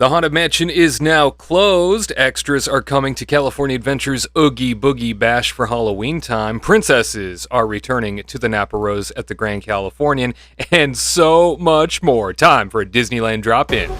The Haunted Mansion is now closed. Extras are coming to California Adventure's Oogie Boogie Bash for Halloween time. Princesses are returning to the Napa Rose at the Grand Californian, and so much more. Time for a Disneyland drop-in.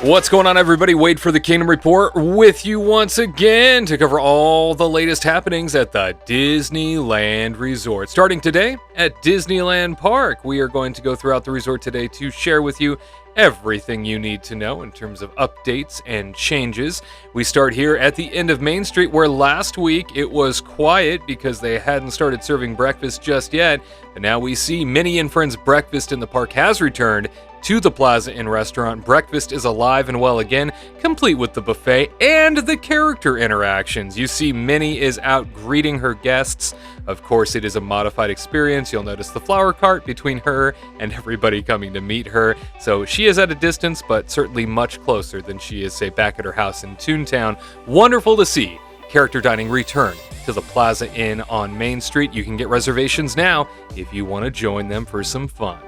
What's going on, everybody? Wade for the Kingdom Report with you once again to cover all the latest happenings at the Disneyland Resort. Starting today at Disneyland Park, we are going to go throughout the resort today to share with you everything you need to know in terms of updates and changes. We start here at the end of Main Street, where last week it was quiet because they hadn't started serving breakfast just yet. But now we see Minnie and Friends Breakfast in the park has returned to the Plaza Inn restaurant. Breakfast is alive and well again, complete with the buffet and the character interactions. You see Minnie is out greeting her guests. Of course, it is a modified experience. You'll notice the flower cart between her and everybody coming to meet her. So she is at a distance, but certainly much closer than she is, say, back at her house in Toontown. Wonderful to see character dining return to the Plaza Inn on Main Street. You can get reservations now if you want to join them for some fun.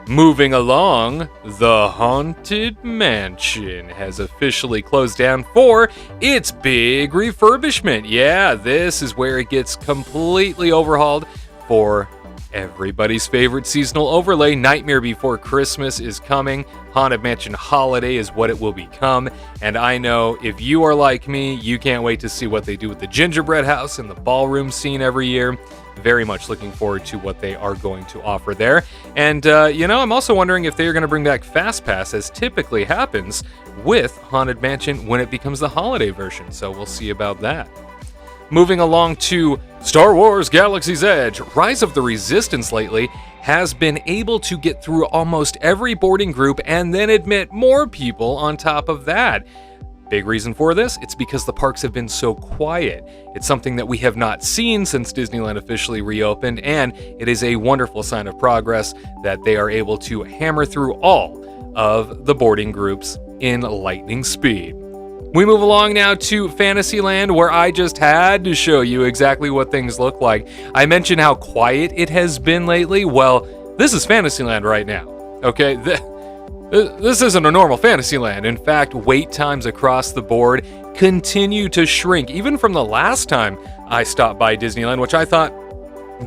Moving along, the Haunted Mansion has officially closed down for its big refurbishment. Yeah, this is where it gets completely overhauled for everybody's favorite seasonal overlay. Nightmare Before Christmas is coming. Haunted Mansion Holiday is what it will become. And I know if you are like me, you can't wait to see what they do with the gingerbread house and the ballroom scene every year. Very much looking forward to what they are going to offer there. And, I'm also wondering if they are going to bring back Fast Pass, as typically happens with Haunted Mansion when it becomes the holiday version. So we'll see about that. Moving along to Star Wars Galaxy's Edge, Rise of the Resistance lately has been able to get through almost every boarding group and then admit more people on top of that. Big reason for this? It's because the parks have been so quiet. It's something that we have not seen since Disneyland officially reopened, and it is a wonderful sign of progress that they are able to hammer through all of the boarding groups in lightning speed. We move along now to Fantasyland, where I just had to show you exactly what things look like. I mentioned how quiet it has been lately. Well, this is Fantasyland right now, okay? This isn't a normal Fantasyland. In fact, wait times across the board continue to shrink, even from the last time I stopped by Disneyland, which I thought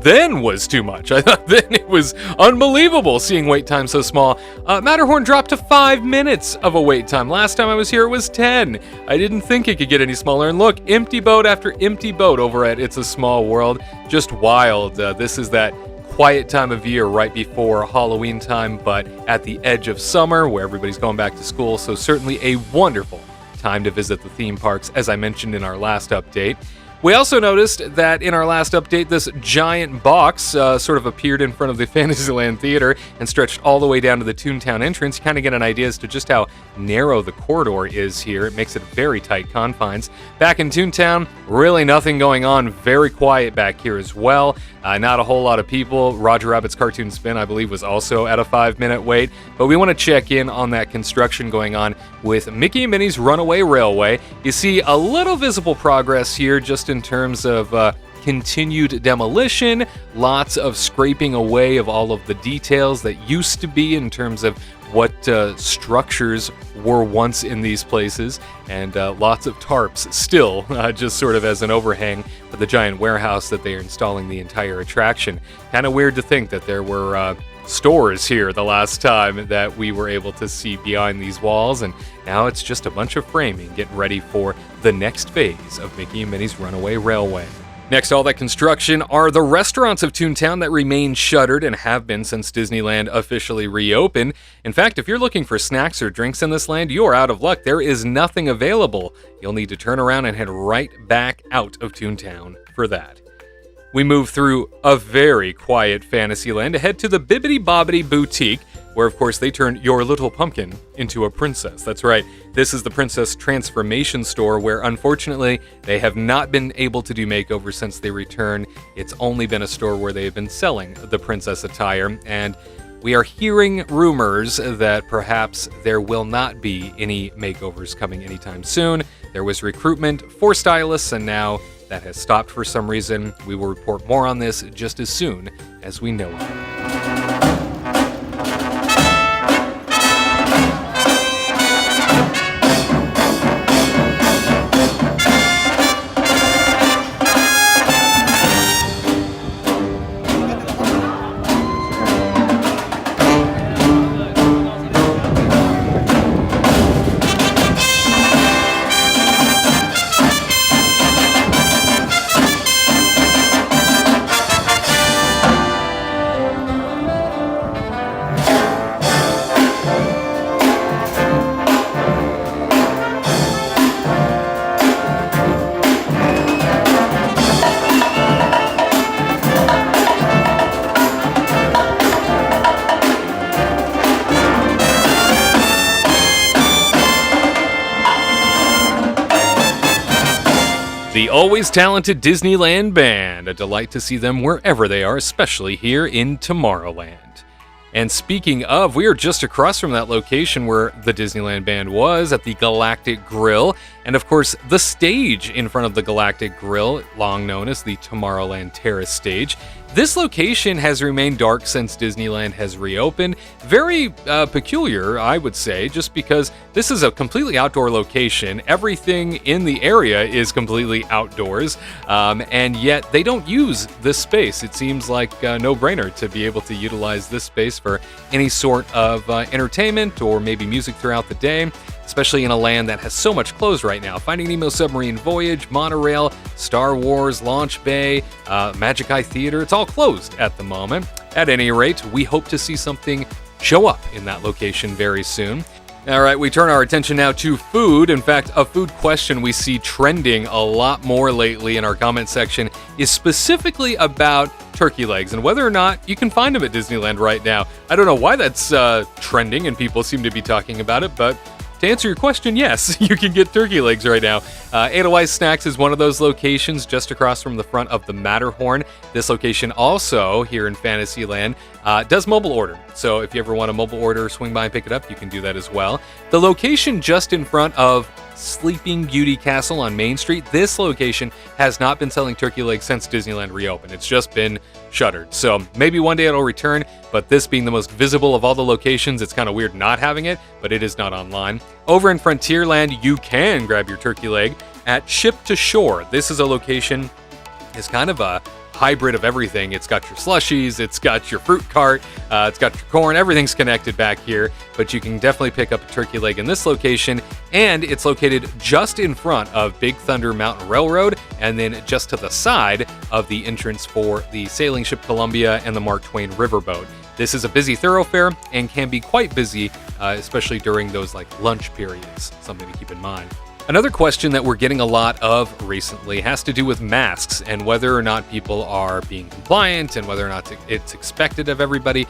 then was too much. I thought then it was unbelievable seeing wait times so small. Matterhorn dropped to 5 minutes of a wait time. Last time I was here, it was 10. I didn't think it could get any smaller. And look, empty boat after empty boat over at It's a Small World. Just wild. This is that quiet time of year right before Halloween time, but at the edge of summer where everybody's going back to school. So certainly a wonderful time to visit the theme parks, as I mentioned in our last update. We also noticed that in our last update, this giant box sort of appeared in front of the Fantasyland Theater and stretched all the way down to the Toontown entrance. You kind of get an idea as to just how narrow the corridor is here. It makes it very tight confines. Back in Toontown, really nothing going on. Very quiet back here as well. Not a whole lot of people. Roger Rabbit's Cartoon Spin, I believe, was also at a 5-minute wait. But we want to check in on that construction going on with Mickey and Minnie's Runaway Railway. You see a little visible progress here just in terms of continued demolition, lots of scraping away of all of the details that used to be in terms of what structures were once in these places, and lots of tarps still just sort of as an overhang for the giant warehouse that they are installing the entire attraction. Kind of weird to think that there were stores here the last time that we were able to see behind these walls, and now it's just a bunch of framing getting ready for the next phase of Mickey and Minnie's Runaway Railway. Next to all that construction are the restaurants of Toontown that remain shuttered and have been since Disneyland officially reopened. In fact, if you're looking for snacks or drinks in this land, you're out of luck. There is nothing available. You'll need to turn around and head right back out of Toontown for that. We move through a very quiet Fantasyland to head to the Bibbidi Bobbidi Boutique, where, of course, they turn your little pumpkin into a princess. That's right. This is the Princess Transformation Store, where, unfortunately, they have not been able to do makeovers since they returned. It's only been a store where they have been selling the princess attire, and we are hearing rumors that perhaps there will not be any makeovers coming anytime soon. There was recruitment for stylists, and now that has stopped for some reason. We will report more on this just as soon as we know it. The always talented Disneyland Band. A delight to see them wherever they are, especially here in Tomorrowland. And speaking of, we are just across from that location where the Disneyland Band was, at the Galactic Grill. And of course, the stage in front of the Galactic Grill, long known as the Tomorrowland Terrace stage. This location has remained dark since Disneyland has reopened. Very peculiar, I would say, just because this is a completely outdoor location. Everything in the area is completely outdoors, and yet they don't use this space. It seems like a no-brainer to be able to utilize this space for any sort of entertainment or maybe music throughout the day, especially in a land that has so much closed right now. Finding Nemo Submarine Voyage, Monorail, Star Wars, Launch Bay, Magic Eye Theater, it's all closed at the moment. At any rate, we hope to see something show up in that location very soon. All right, we turn our attention now to food. In fact, a food question we see trending a lot more lately in our comment section is specifically about turkey legs and whether or not you can find them at Disneyland right now. I don't know why that's trending and people seem to be talking about it, but to answer your question, yes, you can get turkey legs right now. Edelweiss Snacks is one of those locations just across from the front of the Matterhorn. This location also, here in Fantasyland, does mobile order. So if you ever want a mobile order, swing by and pick it up, you can do that as well. The location just in front of Sleeping Beauty Castle on Main Street, this location has not been selling turkey legs since Disneyland reopened. It's just been shuttered. So maybe one day it'll return, but this being the most visible of all the locations, it's kind of weird not having it, but it is not online. Over in Frontierland, you can grab your turkey leg at Ship to Shore. This is a location, it's kind of a hybrid of everything. It's got your slushies, it's got your fruit cart, it's got your corn, everything's connected back here, but you can definitely pick up a turkey leg in this location, and it's located just in front of Big Thunder Mountain Railroad, and then just to the side of the entrance for the sailing ship Columbia and the Mark Twain Riverboat. This is a busy thoroughfare and can be quite busy, especially during those like lunch periods, something to keep in mind. Another question that we're getting a lot of recently has to do with masks and whether or not people are being compliant and whether or not it's expected of everybody.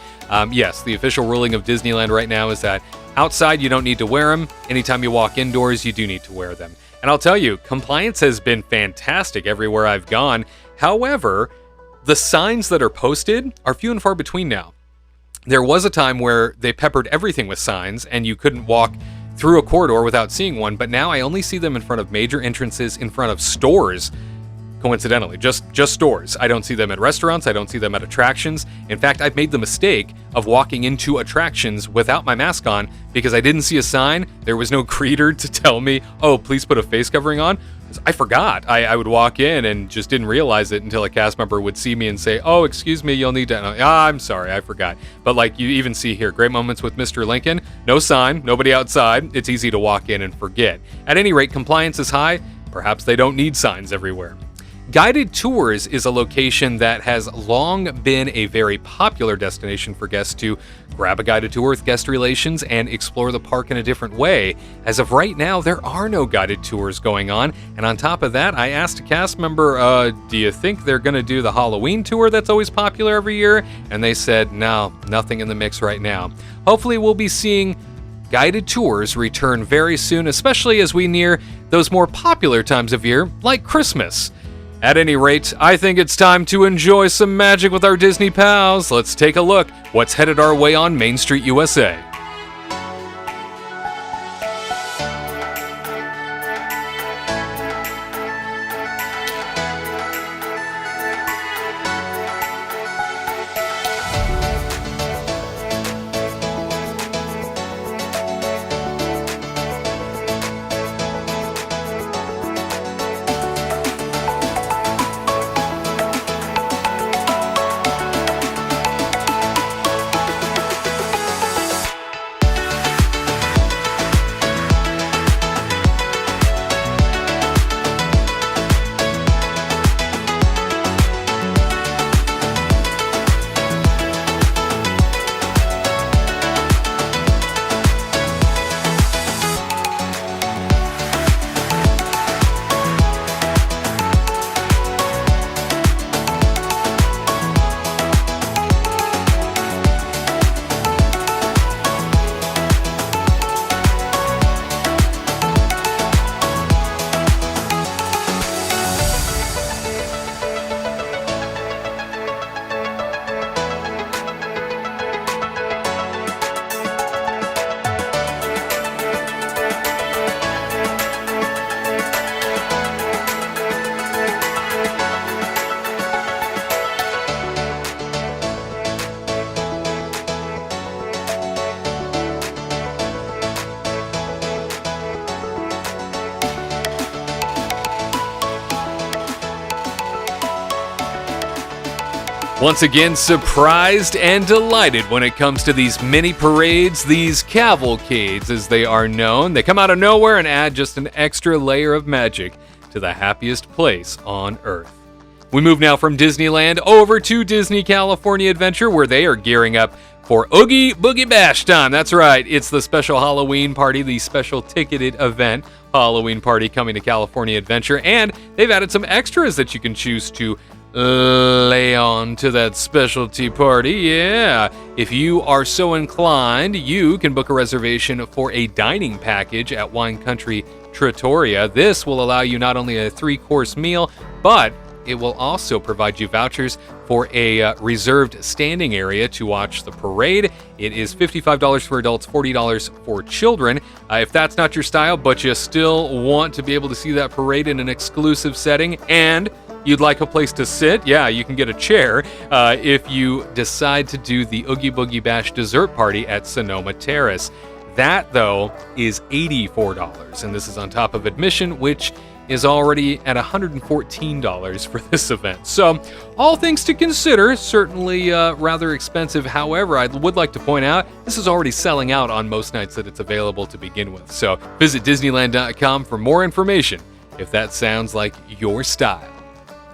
Yes, the official ruling of Disneyland right now is that outside you don't need to wear them. Anytime you walk indoors, you do need to wear them. And I'll tell you, compliance has been fantastic everywhere I've gone. However, the signs that are posted are few and far between now. There was a time where they peppered everything with signs and you couldn't walk through a corridor without seeing one, but now I only see them in front of major entrances, in front of stores, coincidentally, just stores. I don't see them at restaurants, I don't see them at attractions. In fact, I've made the mistake of walking into attractions without my mask on because I didn't see a sign. There was no greeter to tell me, oh, please put a face covering on. I forgot. I would walk in and just didn't realize it until a cast member would see me and say, oh, excuse me, you'll need to... I'm sorry, I forgot. But like you even see here, great moments with Mr. Lincoln. No sign, nobody outside. It's easy to walk in and forget. At any rate, compliance is high. Perhaps they don't need signs everywhere. Guided Tours is a location that has long been a very popular destination for guests to grab a guided tour with guest relations and explore the park in a different way. As of right now, there are no guided tours going on. And on top of that, I asked a cast member, do you think they're going to do the Halloween tour that's always popular every year? And they said, no, nothing in the mix right now. Hopefully we'll be seeing guided tours return very soon, especially as we near those more popular times of year, like Christmas. At any rate, I think it's time to enjoy some magic with our Disney pals. Let's take a look what's headed our way on Main Street, USA. Once again, surprised and delighted when it comes to these mini parades, these cavalcades as they are known. They come out of nowhere and add just an extra layer of magic to the happiest place on Earth. We move now from Disneyland over to Disney California Adventure, where they are gearing up for Oogie Boogie Bash time. That's right, it's the special Halloween party, the special ticketed event Halloween party coming to California Adventure, and they've added some extras that you can choose to lay on to that specialty party. Yeah, if you are so inclined, you can book a reservation for a dining package at Wine Country Trattoria. This will allow you not only a 3-course meal, but it will also provide you vouchers for a reserved standing area to watch the parade. It is $55 for adults, $40 for children. If that's not your style, but you still want to be able to see that parade in an exclusive setting and you'd like a place to sit, yeah, you can get a chair if you decide to do the Oogie Boogie Bash dessert party at Sonoma Terrace. That, though, is $84, and this is on top of admission, which is already at $114 for this event. So, all things to consider, certainly rather expensive. However, I would like to point out, this is already selling out on most nights that it's available to begin with. So, visit Disneyland.com for more information if that sounds like your style.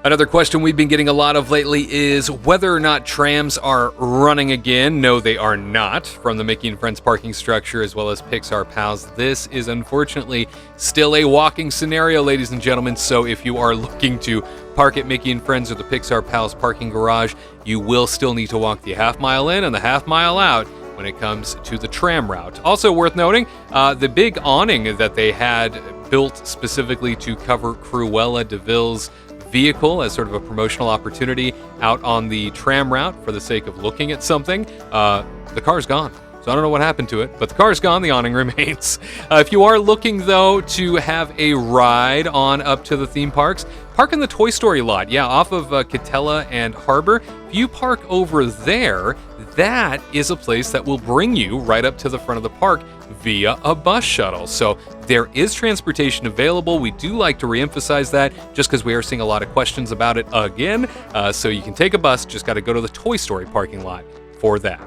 Another question we've been getting a lot of lately is whether or not trams are running again. No, they are not. From the Mickey and Friends parking structure as well as Pixar Pals, this is unfortunately still a walking scenario, ladies and gentlemen. So if you are looking to park at Mickey and Friends or the Pixar Pals parking garage, you will still need to walk the half-mile in and the half-mile out when it comes to the tram route. Also worth noting, the big awning that they had built specifically to cover Cruella de Vil's vehicle as sort of a promotional opportunity out on the tram route for the sake of looking at something. The car's gone. So I don't know what happened to it, but the car's gone, the awning remains. If you are looking, though, to have a ride on up to the theme parks, park in the Toy Story lot. Yeah, off of Catella and Harbor. If you park over there, that is a place that will bring you right up to the front of the park via a bus shuttle. So there is transportation available. We do like to reemphasize that just because we are seeing a lot of questions about it again. So you can take a bus, just got to go to the Toy Story parking lot for that.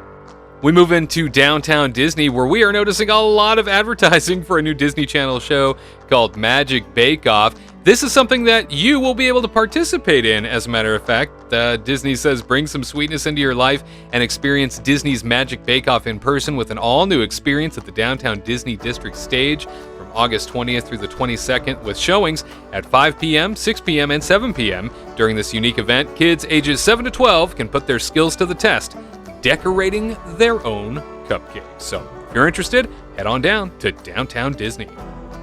We move into downtown Disney, where we are noticing a lot of advertising for a new Disney Channel show called Magic Bake Off. This is something that you will be able to participate in, as a matter of fact. Disney says bring some sweetness into your life and experience Disney's Magic Bake Off in person with an all-new experience at the Downtown Disney District stage from August 20th through the 22nd, with showings at 5 p.m., 6 p.m., and 7 p.m. During this unique event, kids ages 7 to 12 can put their skills to the test, decorating their own cupcakes. So, if you're interested, head on down to Downtown Disney.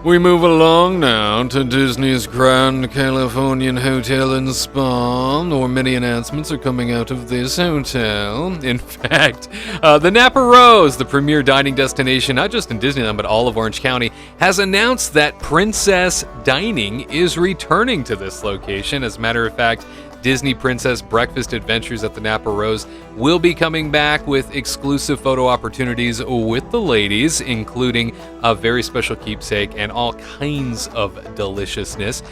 We move along now to Disney's Grand Californian Hotel and Spa, where many announcements are coming out of this hotel. In fact, the Napa Rose, the premier dining destination, not just in Disneyland, but all of Orange County, has announced that Princess Dining is returning to this location. As a matter of fact, Disney Princess Breakfast Adventures at the Napa Rose will be coming back with exclusive photo opportunities with the ladies, including a very special keepsake and all kinds of deliciousness.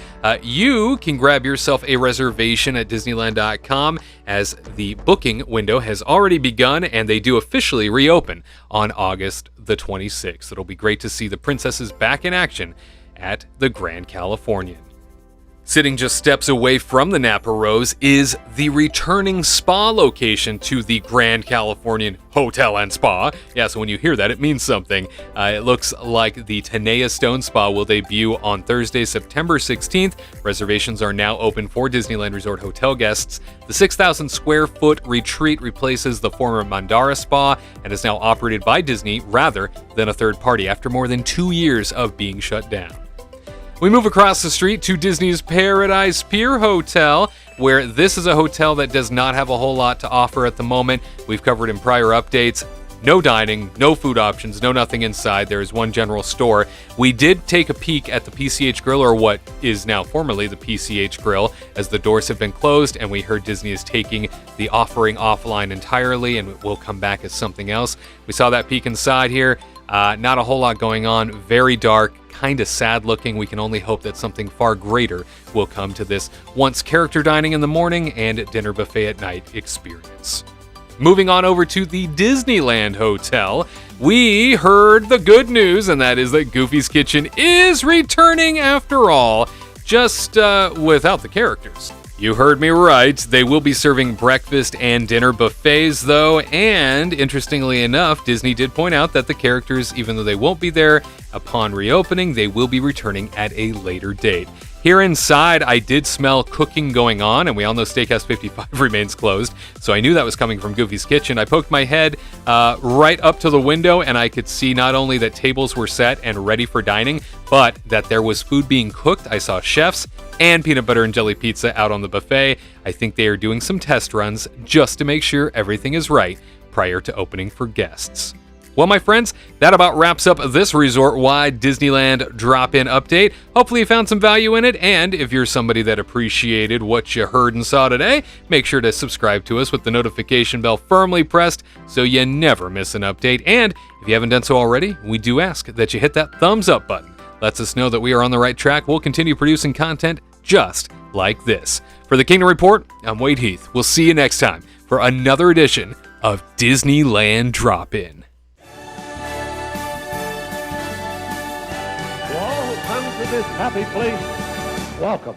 You can grab yourself a reservation at Disneyland.com, as the booking window has already begun and they do officially reopen on August the 26th. It'll be great to see the princesses back in action at the Grand Californian. Sitting just steps away from the Napa Rose is the returning spa location to the Grand Californian Hotel and Spa. Yeah, so when you hear that, it means something. It looks like the Tenaya Stone Spa will debut on Thursday, September 16th. Reservations are now open for Disneyland Resort hotel guests. The 6,000 square foot retreat replaces the former Mandara Spa and is now operated by Disney rather than a third party after more than 2 years of being shut down. We move across the street to Disney's Paradise Pier Hotel, where this is a hotel that does not have a whole lot to offer at the moment. We've covered in prior updates. No dining, no food options, no nothing inside. There is one general store. We did take a peek at the PCH Grill, or what is now formerly the PCH Grill, as the doors have been closed, and we heard Disney is taking the offering offline entirely and will come back as something else. We saw that peek inside here. Not a whole lot going on. Very dark, kind of sad looking. We can only hope that something far greater will come to this once character dining in the morning and dinner buffet at night experience. Moving on over to the Disneyland Hotel, we heard the good news, and that is that Goofy's Kitchen is returning after all, just without the characters. You heard me right. They will be serving breakfast and dinner buffets, though, and interestingly enough, Disney did point out that the characters, even though they won't be there upon reopening, they will be returning at a later date. Here inside, I did smell cooking going on, and we all know Steakhouse 55 remains closed, so I knew that was coming from Goofy's Kitchen. I poked my head right up to the window, and I could see not only that tables were set and ready for dining, but that there was food being cooked. I saw chefs and peanut butter and jelly pizza out on the buffet. I think they are doing some test runs just to make sure everything is right prior to opening for guests. Well, my friends, that about wraps up this resort-wide Disneyland drop-in update. Hopefully you found some value in it, and if you're somebody that appreciated what you heard and saw today, make sure to subscribe to us with the notification bell firmly pressed so you never miss an update. And if you haven't done so already, we do ask that you hit that thumbs up button. Lets us know that we are on the right track. We'll continue producing content just like this. For the Kingdom Report, I'm Wade Heath. We'll see you next time for another edition of Disneyland Drop-In. To all who come to this happy place, welcome.